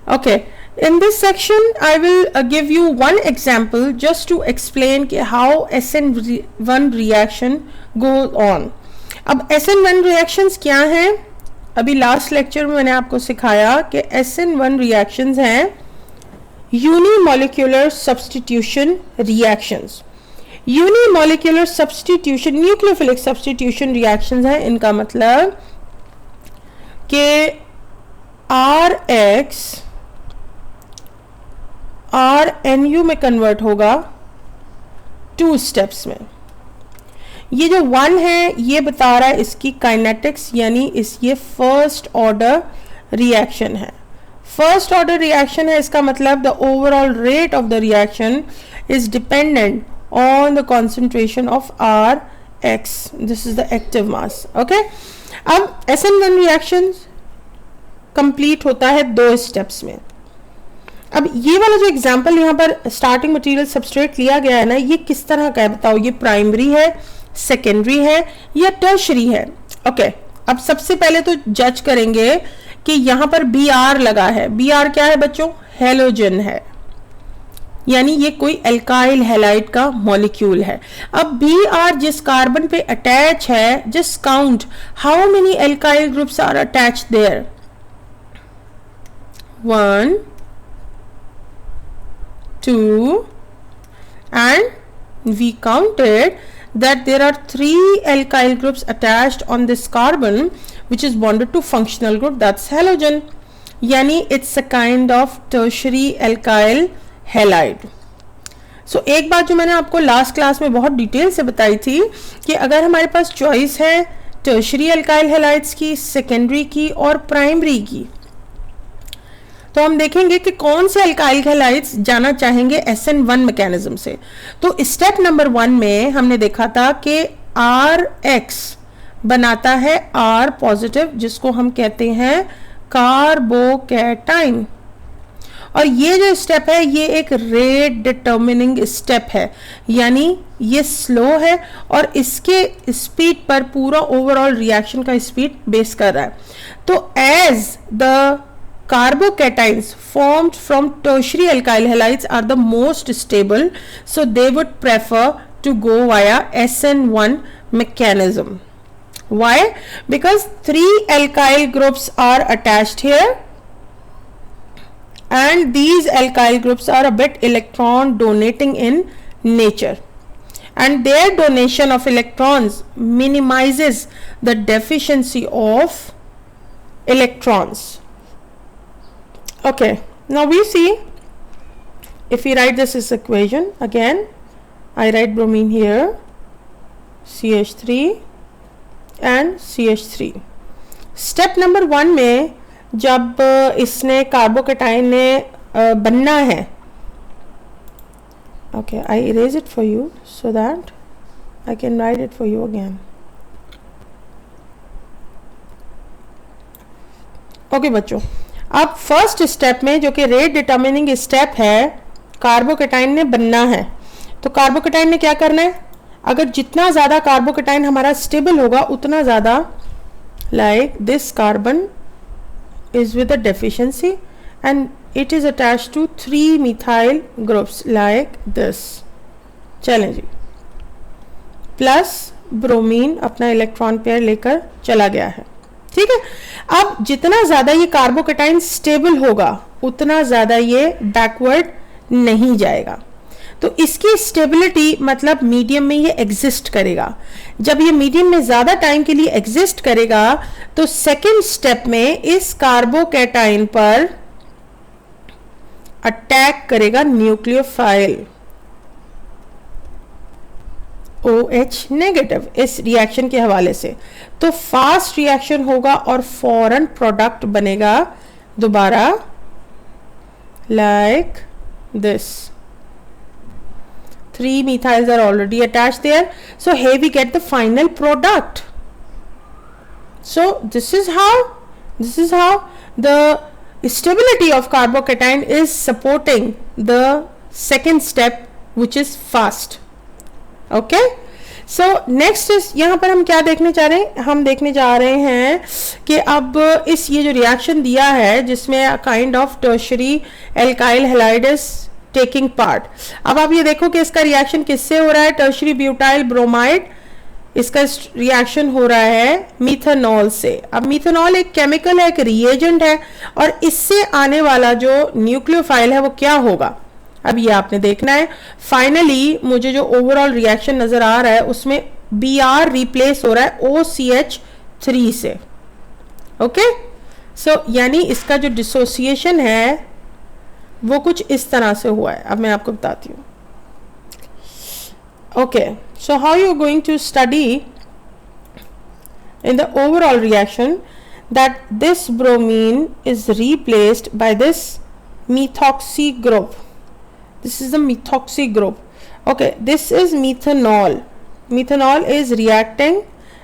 Okay, in this section I will give you one example just to explain how SN1 reaction goes on. अब SN1 reactions क्या हैं? अभी last lecture में मैंने आपको सिखाया कि SN1 reactions हैं unimolecular substitution reactions. Unimolecular substitution, nucleophilic substitution reactions हैं. इनका मतलब कि RX RNU में कन्वर्ट होगा 2 स्टेप्स में. ये जो 1 है ये बता रहा है इसकी काइनेटिक्स, यानी ये फर्स्ट ऑर्डर रिएक्शन है. फर्स्ट ऑर्डर रिएक्शन है, इसका मतलब the overall rate of the reaction is dependent on the concentration of RX. This is the active mass. Okay, अब SN1 रिएक्शन कंप्लीट होता है 2 स्टेप्स में. अब ये वाला जो एग्जांपल यहाँ पर स्टार्टिंग मटेरियल सबस्ट्रेट लिया गया है ना, ये किस तरह का है बताओ? ये प्राइमरी है, सेकेंडरी है या टर्शरी है? ओके, अब सबसे पहले तो जज करेंगे कि यहाँ पर Br लगा है. Br क्या है बच्चों? हेलोजन है, यानी ये कोई एल्काइल हैलाइड का मॉलिक्यूल है. अब Br जिस कार्बन पे अटैच है, just count how many alkyl groups are attached there. 1 2 and we counted that there are 3 alkyl groups attached on this carbon which is bonded to functional group, that's halogen, yani it's a kind of tertiary alkyl halide. So एक बात जो मैंने आपको last class में बहुत detail से बताई थी कि अगर हमारे पास चॉइस है टर्शरी अल्काइल हैलाइड्स की, सेकेंडरी की और प्राइमरी की, तो हम देखेंगे कि कौन से अल्काइल हैलाइड्स जाना चाहेंगे SN1 मैकेनिज्म से. तो स्टेप नंबर 1 में हमने देखा था कि RX बनाता है R पॉजिटिव, जिसको हम कहते हैं कार्बोकैटाइन. और ये जो स्टेप है ये एक रेट डिटर्मिनिंग स्टेप है, यानी ये स्लो है और इसके स्पीड पर पूरा ओवरऑल रिएक्शन का स्पीड बेस कर रहा है. तो as the carbocations formed from tertiary alkyl halides are the most stable, so they would prefer to go via SN1 mechanism. Why? Because 3 alkyl groups are attached here and these alkyl groups are a bit electron donating in nature, and their donation of electrons minimizes the deficiency of electrons. Okay, now we see if we write this equation again, I write bromine here, CH3 and CH3. Step number 1 में जब इसने carbocation ने बनना है, okay, I erase it for you so that I can write it for you again. Okay बच्चों, अब first step में जो कि रेट डिटर्मिनिंग स्टेप है, कार्बोकैटाइन ने बनना है. तो कार्बोकैटाइन ने क्या करना है? अगर जितना ज़्यादा कार्बोकैटाइन हमारा स्टेबल होगा उतना ज़्यादा, like this carbon is with a deficiency and it is attached to 3 methyl groups like this. चलें जी, प्लस ब्रोमीन अपना इलेक्ट्रॉन पेयर लेकर चला गया है. ठीक है, अब जितना ज्यादा ये कार्बोकैटाइन स्टेबल होगा उतना ज्यादा ये बैकवर्ड नहीं जाएगा. तो इसकी स्टेबिलिटी मतलब मीडियम में ये एग्जिस्ट करेगा. जब ये मीडियम में ज्यादा टाइम के लिए एग्जिस्ट करेगा तो सेकेंड स्टेप में इस कार्बोकैटाइन पर अटैक करेगा न्यूक्लियोफाइल OH नेगेटिव इस रिएक्शन के हवाले से. तो फास्ट रिएक्शन होगा और फौरन प्रोडक्ट बनेगा दोबारा like this. 3 methyls are already attached there, so here we get the final product. So this is how the stability of carbocation is supporting the second step, which is fast. Okay, so next is, यहाँ पर हम क्या देखने जा रहे हैं, हम देखने जा रहे हैं कि अब इस ये जो रिएक्शन दिया है जिसमें kind of tertiary alkyl halides taking part, अब आप ये देखो कि इसका रिएक्शन किससे हो रहा है, टर्शरी ब्यूटाइल ब्रोमाइड, इसका रिएक्शन हो रहा है मिथेनॉल से। अब मिथेनॉल एक केमिकल है, एक रिएजेंट है, और इससे आने वाला जो न्यूक्लियोफाइल है वो क्या होगा, अब ये आपने देखना है। फाइनली मुझे जो ओवरऑल रिएक्शन नजर आ रहा है उसमें Br रिप्लेस हो रहा है OCH3 से। ओके, सो यानी इसका जो डिसोसिएशन है वो कुछ इस तरह से हुआ है। अब मैं आपको बताती हूँ। Okay, so how you are going to study in the overall reaction that this bromine is replaced by this methoxy group. This is the methoxy group. Okay, this is methanol. Methanol is reacting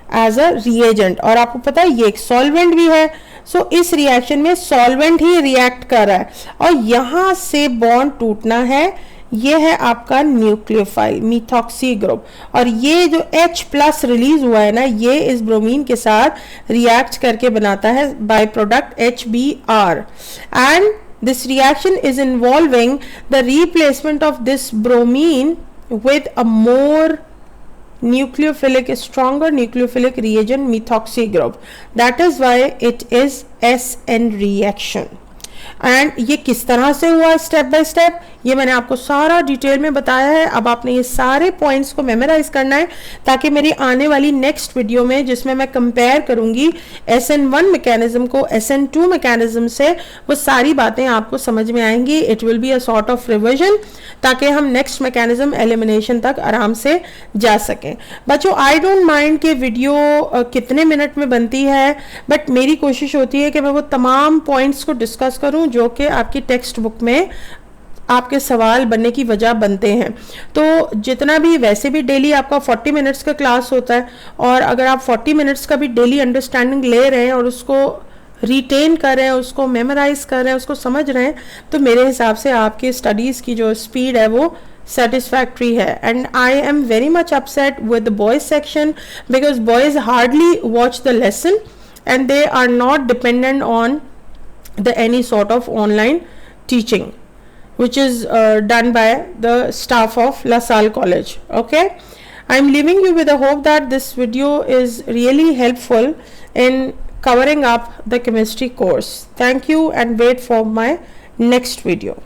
as a reagent, और आपको पता है ये एक solvent भी है। So इस reaction में solvent ही react कर रहा है और यहाँ से bond टूटना है, ये है आपका न्यूक्लियोफाइल मिथॉक्सी ग्रुप, और ये जो H प्लस रिलीज हुआ है ना, ये इस ब्रोमीन के साथ रिएक्ट करके बनाता है by product HBr, and this reaction is involving the replacement of this bromine with a more nucleophilic, stronger nucleophilic reagent methoxy group. That is why it is SN reaction. And ये किस तरह से हुआ step by step, ये मैंने आपको सारा detail में बताया है। अब आपने ये सारे पॉइंट्स को मेमोराइज करना है ताकि मेरी आने वाली नेक्स्ट वीडियो में जिसमें मैं कंपेयर करूंगी SN1 मैकेनिज्म को SN2 मैकेनिज्म से, वो सारी बातें आपको समझ में आएंगी। It will be a sort of revision ताकि हम नेक्स्ट मैकेनिज्म एलिमिनेशन तक आराम से जा सकें। बच्चों, आई डोंट माइंड कि वीडियो कितने मिनट में बनती है, बट मेरी कोशिश होती है कि मैं वो तमाम पॉइंट्स को डिस्कस करूं जो कि आपकी टेक्स्ट बुक में आपके सवाल बनने की वजह बनते हैं। तो जितना भी, वैसे भी डेली आपका 40 मिनट्स का क्लास होता है, और अगर आप 40 मिनट्स का भी डेली अंडरस्टैंडिंग ले रहे हैं और उसको रिटेन कर रहे हैं, उसको मेमोराइज कर रहे हैं, उसको समझ रहे हैं, तो मेरे हिसाब से आपकी स्टडीज़ की जो स्पीड है वो satisfactory है। and I am very much upset with the boys section because boys hardly watch the lesson and they are not dependent on the any sort of online teaching which is done by the staff of La Salle College. Okay, I'm leaving you with the hope that this video is really helpful in covering up the chemistry course. Thank you and wait for my next video.